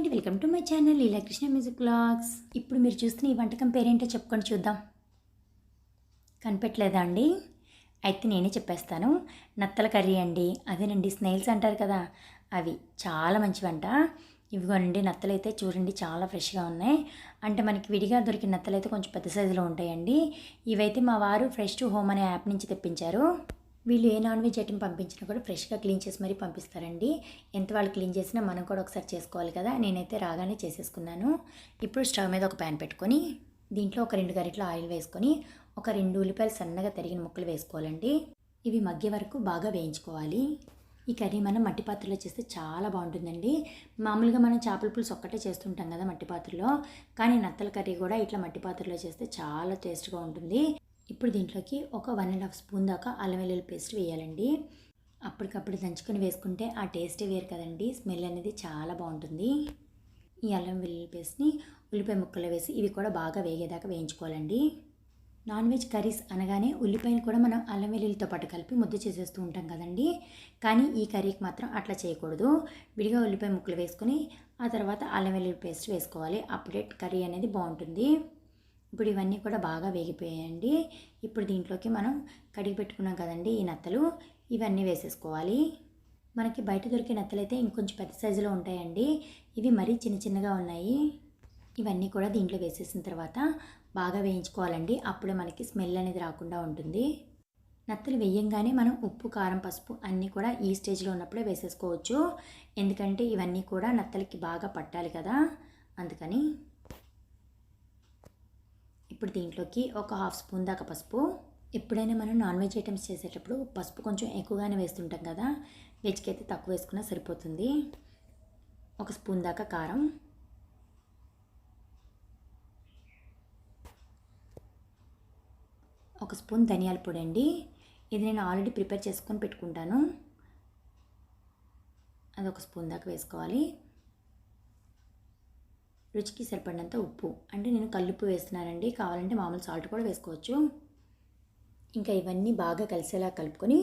అండి, welcome to my channel Leelakrishna music vlogs. ఇప్పుడు మీరు చూస్తున్న ఈ వంటకం పేరేంటో చెప్పుకొని చూద్దాం. కనిపెట్టలేదా అండి? అయితే నేనే చెప్పేస్తాను. నత్తల కర్రీ అండి. అదేనండి, స్నేల్స్ అంటారు కదా, అవి చాలా మంచి వంట. ఇవిగోనండి, నత్తలు అయితే చూడండి చాలా ఫ్రెష్గా ఉన్నాయి. అంటే మనకి విడిగా దొరికిన నత్తలు అయితే కొంచెం పెద్ద సైజులో ఉంటాయండి. ఇవైతే మా వారు ఫ్రెష్ టు హోమ్ అనే యాప్ నుంచి తెప్పించారు. వీళ్ళు ఏ నాన్ వెజ్ ఐటెం పంపించినా కూడా ఫ్రెష్గా క్లీన్ చేసి మరీ పంపిస్తారండి. ఎంత వాళ్ళు క్లీన్ చేసినా మనం కూడా ఒకసారి చేసుకోవాలి కదా. నేనైతే రాగానే చేసేసుకున్నాను. ఇప్పుడు స్టవ్ మీద ఒక ప్యాన్ పెట్టుకొని దీంట్లో ఒక 2 గరిటెల ఆయిల్ వేసుకొని ఒక 2 ఉల్లిపాయలు సన్నగా తరిగిన ముక్కలు వేసుకోవాలండి. ఇవి మగ్గే వరకు బాగా వేయించుకోవాలి. ఈ కర్రీ మనం మట్టి పాత్రలో చేస్తే చాలా బాగుంటుందండి. మామూలుగా మనం చేపల పులుసు ఒక్కటే చేస్తుంటాం కదా మట్టి పాత్రలో, కానీ నత్తల కర్రీ కూడా ఇట్లా మట్టి పాత్రలో చేస్తే చాలా టేస్ట్గా ఉంటుంది. ఇప్పుడు దీంట్లోకి ఒక 1.5 స్పూన్ దాకా అల్లం వెల్లుల్లి పేస్ట్ వేయాలండి. అప్పటికప్పుడు దంచుకొని వేసుకుంటే ఆ టేస్టే వేరు కదండి. స్మెల్ అనేది చాలా బాగుంటుంది. ఈ అల్లం వెల్లుల్లి పేస్ట్ని ఉల్లిపాయ ముక్కలు వేసి ఇవి కూడా బాగా వేగేదాకా వేయించుకోవాలండి. నాన్ వెజ్ కర్రీస్ అనగానే ఉల్లిపాయను కూడా మనం అల్లం వెల్లుల్లితో పాటు కలిపి ముద్ద చేసేస్తూ ఉంటాం కదండి. కానీ ఈ కర్రీకి మాత్రం అట్లా చేయకూడదు. విడిగా ఉల్లిపాయ ముక్కలు వేసుకొని ఆ తర్వాత అల్లం వెల్లుల్లి పేస్ట్ వేసుకోవాలి. అప్పుడే కర్రీ అనేది బాగుంటుంది. ఇప్పుడు ఇవన్నీ కూడా బాగా వేగిపోయాయండి. ఇప్పుడు దీంట్లోకి మనం కడిగి పెట్టుకున్నాం కదండి ఈ నత్తలు, ఇవన్నీ వేసేసుకోవాలి. మనకి బయట దొరికే నత్తలు అయితే ఇంకొంచెం పెద్ద సైజులో ఉంటాయండి. ఇవి మరీ చిన్న చిన్నగా ఉన్నాయి. ఇవన్నీ కూడా దీంట్లో వేసేసిన తర్వాత బాగా వేయించుకోవాలండి. అప్పుడే మనకి స్మెల్ అనేది రాకుండా ఉంటుంది. నత్తలు వేయంగానే మనం ఉప్పు, కారం, పసుపు అన్నీ కూడా ఈ స్టేజ్లో ఉన్నప్పుడే వేసేసుకోవచ్చు. ఎందుకంటే ఇవన్నీ కూడా నత్తలకి బాగా పట్టాలి కదా, అందుకని. ఇప్పుడు దీంట్లోకి ఒక 1/2 స్పూన్ దాకా పసుపు. ఎప్పుడైనా మనం నాన్ వెజ్ ఐటమ్స్ చేసేటప్పుడు పసుపు కొంచెం ఎక్కువగానే వేస్తుంటాం కదా, వెజ్కి అయితే తక్కువ వేసుకున్నా సరిపోతుంది. 1 స్పూన్ దాకా కారం, 1 స్పూన్ ధనియాల పొడి అండి. ఇది నేను ఆల్రెడీ ప్రిపేర్ చేసుకొని పెట్టుకుంటాను. అది 1 స్పూన్ దాకా వేసుకోవాలి. రుచికి సరిపడినంత ఉప్పు, అంటే నేను కల్లుప్పు వేస్తున్నానండి, కావాలంటే మామూలు సాల్ట్ కూడా వేసుకోవచ్చు. ఇంకా ఇవన్నీ బాగా కలిసేలా కలుపుకొని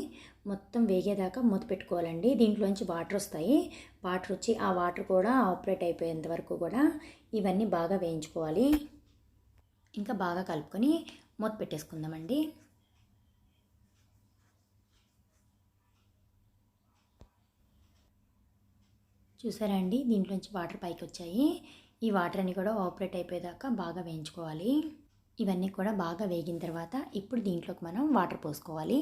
మొత్తం వేగేదాకా మూత పెట్టుకోవాలండి. దీంట్లోంచి వాటర్ వస్తాయి. వాటర్ వచ్చి ఆ వాటర్ కూడా ఆపరేట్ అయిపోయేంత వరకు కూడా ఇవన్నీ బాగా వేయించుకోవాలి. ఇంకా బాగా కలుపుకొని మూత పెట్టేసుకుందామండి. చూసారా అండి, దీంట్లోంచి వాటర్ పైకి వచ్చాయి. ఈ వాటర్ అన్నీ కూడా ఆపరేట్ అయిపోయేదాకా బాగా వేయించుకోవాలి. ఇవన్నీ కూడా బాగా వేగిన తర్వాత ఇప్పుడు దీంట్లోకి మనం వాటర్ పోసుకోవాలి.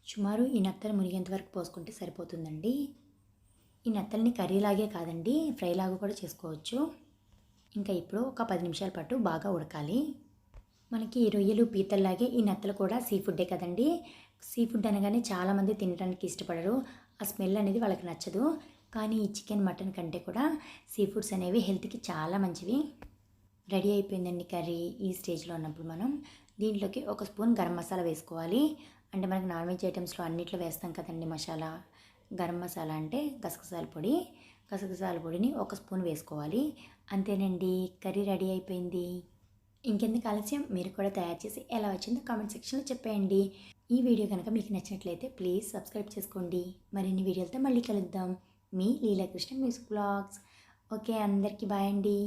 సుమారు ఈ నత్తలు మునిగేంత వరకు పోసుకుంటే సరిపోతుందండి. ఈ నత్తల్ని కర్రీలాగే కాదండి, ఫ్రైలాగా కూడా చేసుకోవచ్చు. ఇంకా ఇప్పుడు ఒక 10 నిమిషాల పాటు బాగా ఉడకాలి. మనకి ఈ రొయ్యలు, పీతల్లాగే ఈ నత్తలు కూడా సీ ఫుడ్డే కదండి. సీ ఫుడ్ అనగానే చాలామంది తినడానికి ఇష్టపడరు. ఆ స్మెల్ అనేది వాళ్ళకి నచ్చదు. కానీ ఈ చికెన్, మటన్ కంటే కూడా సీ ఫుడ్స్ అనేవి హెల్త్కి చాలా మంచివి. రెడీ అయిపోయిందండి కర్రీ. ఈ స్టేజ్లో ఉన్నప్పుడు మనం దీంట్లోకి 1 స్పూన్ గరం మసాలా వేసుకోవాలి. అంటే మనకి నాన్ వెజ్ ఐటమ్స్లో అన్నిట్లో వేస్తాం కదండి మసాలా. గరం మసాలా అంటే గసగసాల పొడి. గసగసాల పొడిని 1 స్పూన్ వేసుకోవాలి. అంతేనండి, కర్రీ రెడీ అయిపోయింది. ఇంకెందుకు ఆలస్యం, మీరు కూడా తయారు చేసి ఎలా వచ్చిందో కామెంట్ సెక్షన్లో చెప్పేయండి. ఈ వీడియో కనుక మీకు నచ్చినట్లయితే ప్లీజ్ సబ్స్క్రైబ్ చేసుకోండి. మరిన్ని వీడియోలతో మళ్ళీ కలుద్దాం. మీ లీలాకృష్ణ మ్యూజిక్ వ్లాగ్స్. ఓకే, అందరికీ బాయ్ అండి.